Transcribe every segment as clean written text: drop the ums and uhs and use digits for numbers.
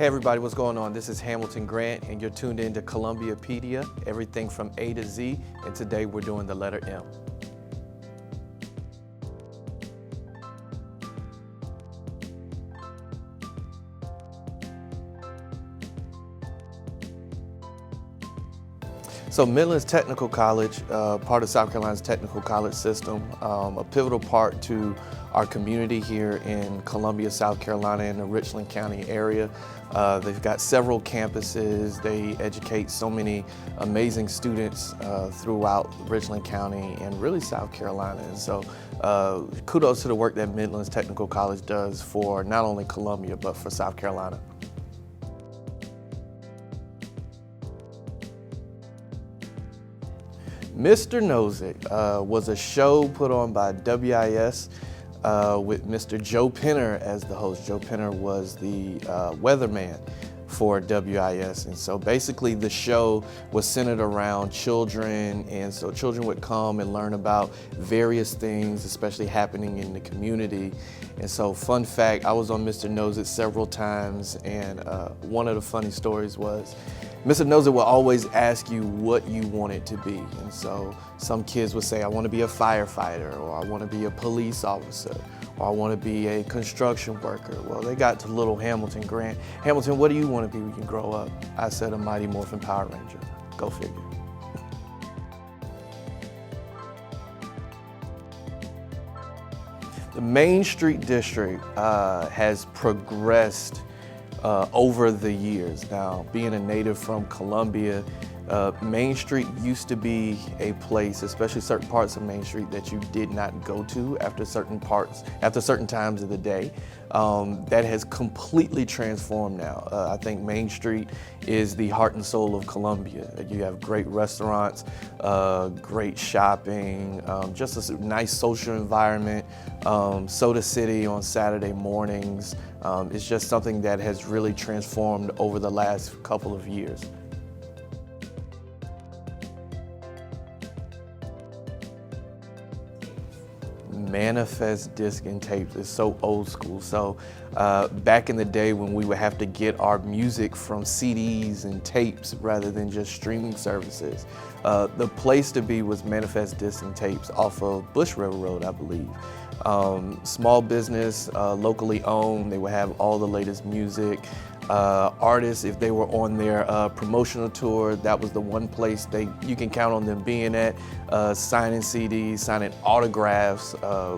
Hey everybody, what's going on? This is Hamilton Grant and you're tuned in to Columbiapedia, everything from A to Z, and today we're doing the letter M. So Midlands Technical College, part of South Carolina's technical college system, a pivotal part to our community here in Columbia, South Carolina, in the Richland County area. They've got several campuses. They educate so many amazing students throughout Richland County and really South Carolina. And so kudos to the work that Midlands Technical College does for not only Columbia, but for South Carolina. Mr. Knows It was a show put on by WIS with Mr. Joe Penner as the host. Joe Penner was the weatherman for WIS, and so basically the show was centered around children, and so children would come and learn about various things, especially happening in the community. And so, fun fact, I was on Mr. Knows It several times, and one of the funny stories was Mr. Knows It will always ask you what you want it to be. And so some kids would say, I want to be a firefighter, or I want to be a police officer, or I want to be a construction worker. Well, they got to little Hamilton Grant. Hamilton, what do you want to be when you grow up? I said, a Mighty Morphin Power Ranger. Go figure. The Main Street District has progressed over the years. Now, being a native from Columbia, Main Street used to be a place, especially certain parts of Main Street, that you did not go to after certain times of the day. That has completely transformed now. I think Main Street is the heart and soul of Columbia. You have great restaurants, great shopping, just a nice social environment. Soda City on Saturday mornings. It's just something that has really transformed over the last couple of years. Manifest disc and tapes is so old school. So back in the day when we would have to get our music from CDs and tapes rather than just streaming services, the place to be was Manifest Disc and Tapes off of Bush River Road, I believe. Small business, locally owned. They would have all the latest music. Artists, if they were on their promotional tour, that was the one place you can count on them being at, signing CDs, signing autographs.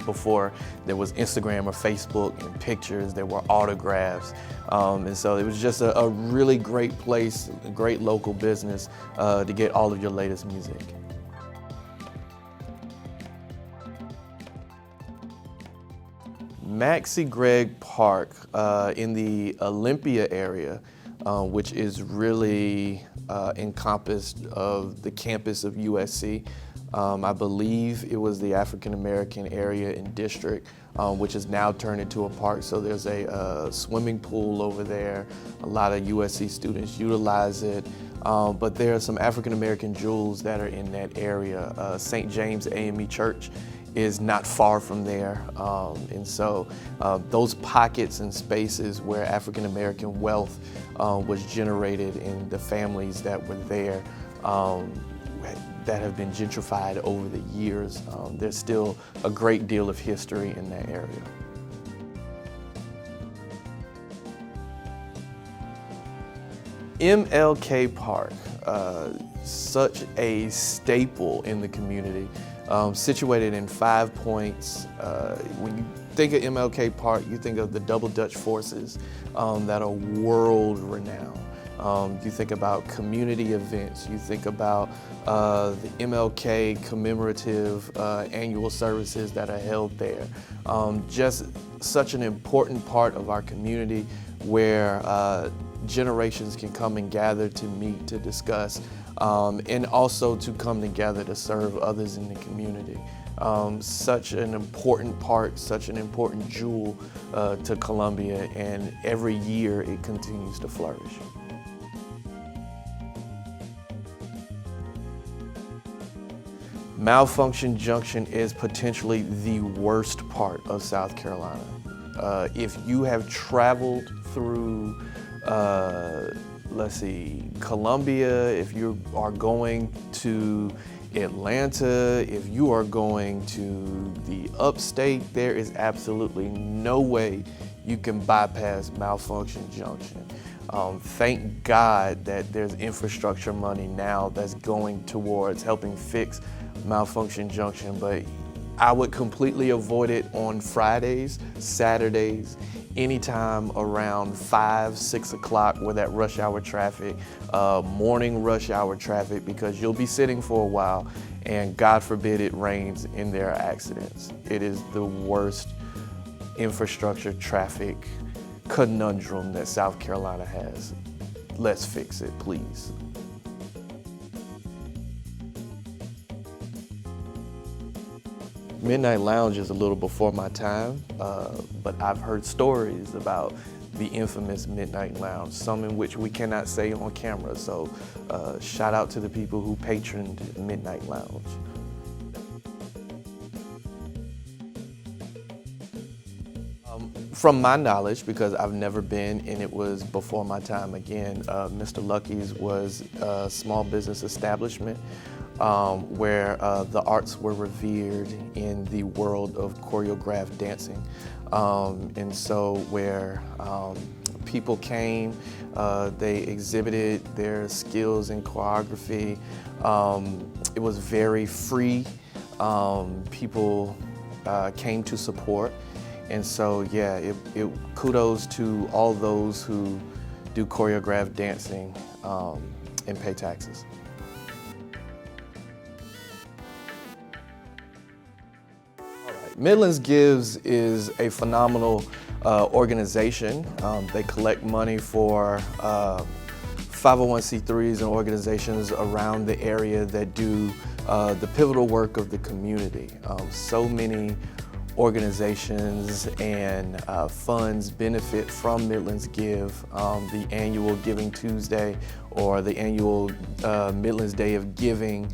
Before there was Instagram or Facebook and pictures, there were autographs. And so it was just a really great place, a great local business to get all of your latest music. Maxie Gregg Park in the Olympia area, which is really encompassed of the campus of USC. I believe it was the African American area and district, which is now turned into a park. So there's a swimming pool over there. A lot of USC students utilize it. But there are some African American jewels that are in that area. St. James AME Church is not far from there. And so those pockets and spaces where African American wealth was generated in the families that were there, that have been gentrified over the years, there's still a great deal of history in that area. MLK Park, such a staple in the community. Situated in 5 Points. When you think of MLK Park, you think of the Double Dutch forces that are world renowned. You think about community events. You think about the MLK commemorative annual services that are held there. Just such an important part of our community where generations can come and gather to meet, to discuss, and also to come together to serve others in the community. Such an important part, such an important jewel to Columbia, and every year it continues to flourish. Malfunction Junction is potentially the worst part of South Carolina. If you have traveled through let's see, Columbia, if you are going to Atlanta, if you are going to the upstate, there is absolutely no way you can bypass Malfunction Junction. Thank God that there's infrastructure money now that's going towards helping fix Malfunction Junction, but I would completely avoid it on Fridays, Saturdays, anytime around 5, 6 o'clock with that rush hour traffic, morning rush hour traffic, because you'll be sitting for a while and God forbid it rains and there are accidents. It is the worst infrastructure traffic conundrum that South Carolina has. Let's fix it, please. Midnight Lounge is a little before my time, but I've heard stories about the infamous Midnight Lounge, some in which we cannot say on camera, so shout out to the people who patroned Midnight Lounge. From my knowledge, because I've never been and it was before my time again, Mr. Lucky's was a small business establishment where the arts were revered in the world of choreographed dancing. And so where people came, they exhibited their skills in choreography. It was very free. People came to support. And so, yeah, kudos to all those who do choreographed dancing and pay taxes. Midlands Gives is a phenomenal organization. They collect money for 501c3s and organizations around the area that do the pivotal work of the community. So many organizations and funds benefit from Midlands Give. The annual Giving Tuesday or the annual Midlands Day of Giving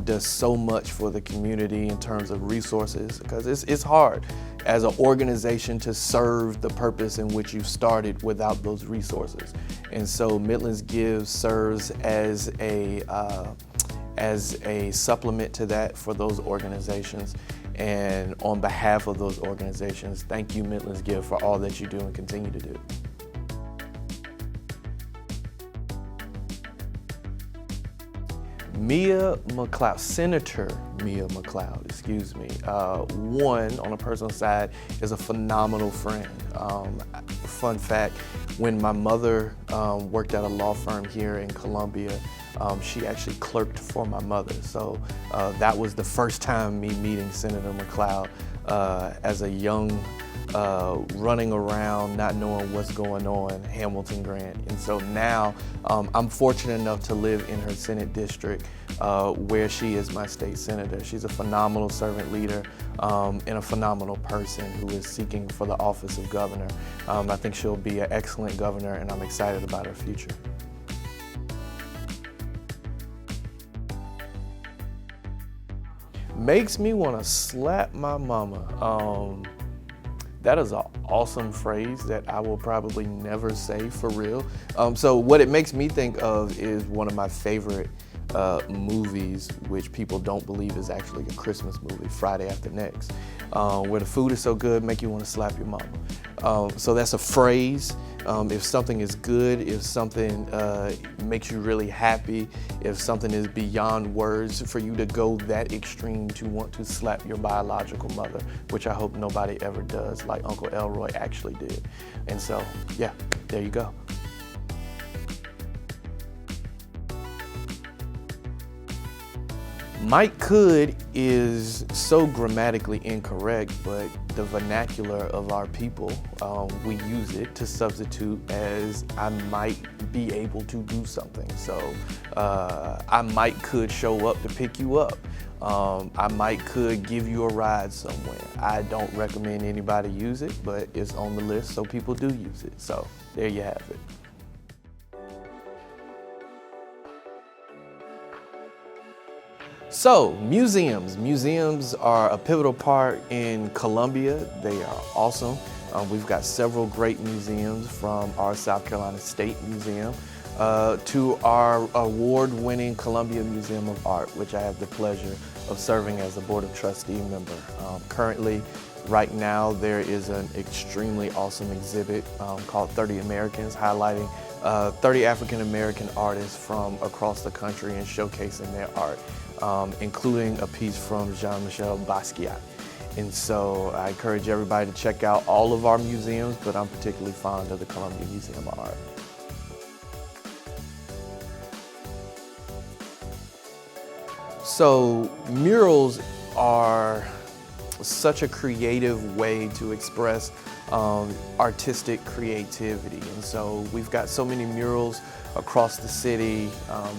does so much for the community in terms of resources, because it's hard as an organization to serve the purpose in which you started without those resources. And so Midlands Give serves as a supplement to that for those organizations. And on behalf of those organizations, thank you, Midlands Give, for all that you do and continue to do. Senator Mia McLeod, excuse me, one, on a personal side, is a phenomenal friend. Fun fact, when my mother worked at a law firm here in Columbia, she actually clerked for my mother. So that was the first time me meeting Senator McLeod as a young, running around, not knowing what's going on, Hamilton Grant. And so now I'm fortunate enough to live in her Senate district where she is my state senator. She's a phenomenal servant leader and a phenomenal person who is seeking for the office of governor. I think she'll be an excellent governor, and I'm excited about her future. Makes me want to slap my mama. That is an awesome phrase that I will probably never say for real. So what it makes me think of is one of my favorite movies, which people don't believe is actually a Christmas movie, Friday After Next, where the food is so good, make you want to slap your mama. So that's a phrase. If something is good, if something makes you really happy, if something is beyond words, for you to go that extreme to want to slap your biological mother, which I hope nobody ever does, like Uncle Elroy actually did. And so, yeah, there you go. Might could is so grammatically incorrect, but the vernacular of our people, we use it to substitute as I might be able to do something. So I might could show up to pick you up. I might could give you a ride somewhere. I don't recommend anybody use it, but it's on the list, so people do use it. So there you have it. So, museums. Museums are a pivotal part in Columbia. They are awesome. We've got several great museums, from our South Carolina State Museum to our award-winning Columbia Museum of Art, which I have the pleasure of serving as a Board of Trustee member. Currently, right now, there is an extremely awesome exhibit called 30 Americans, highlighting 30 African American artists from across the country and showcasing their art, including a piece from Jean-Michel Basquiat. And so I encourage everybody to check out all of our museums, but I'm particularly fond of the Columbia Museum of Art. So murals are such a creative way to express artistic creativity. And so we've got so many murals across the city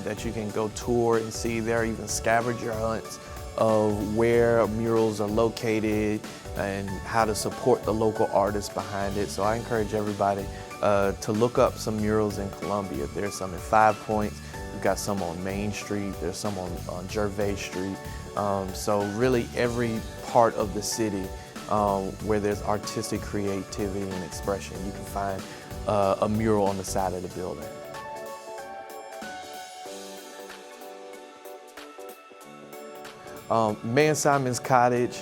that you can go tour and see. There are even scavenger hunts of where murals are located and how to support the local artists behind it. So I encourage everybody to look up some murals in Columbia. There's some at 5 Points. We've got some on Main Street. There's some on Gervais Street. So really every part of the city where there's artistic creativity and expression, you can find a mural on the side of the building. Mann-Simons Cottage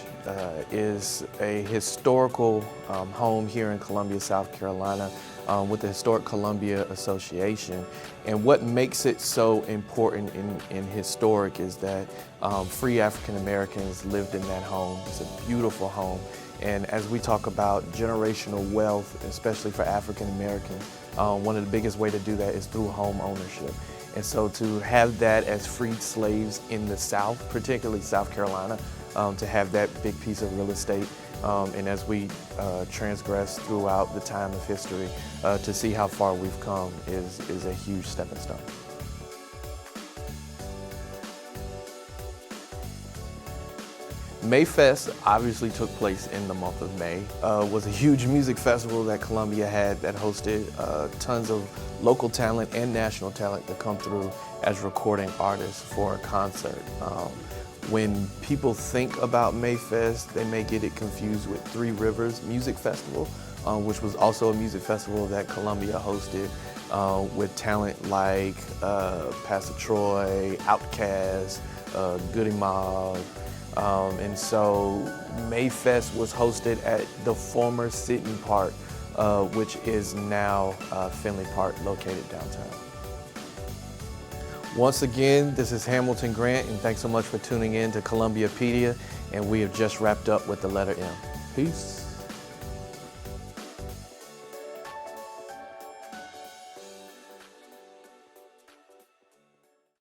is a historical home here in Columbia, South Carolina, with the Historic Columbia Association. And what makes it so important in historic is that free African Americans lived in that home. It's a beautiful home. And as we talk about generational wealth, especially for African Americans, one of the biggest ways to do that is through home ownership. And so to have that as freed slaves in the South, particularly South Carolina, to have that big piece of real estate, and as we transgress throughout the time of history, to see how far we've come is a huge stepping stone. Mayfest obviously took place in the month of May. Was a huge music festival that Columbia had that hosted tons of local talent and national talent to come through as recording artists for a concert. When people think about Mayfest, they may get it confused with Three Rivers Music Festival, which was also a music festival that Columbia hosted with talent like Pastor Troy, Outkast, Goody Mob. And so Mayfest was hosted at the former Sitton Park, which is now Finley Park, located downtown. Once again, this is Hamilton Grant, and thanks so much for tuning in to Columbiapedia, and we have just wrapped up with the letter M. Peace.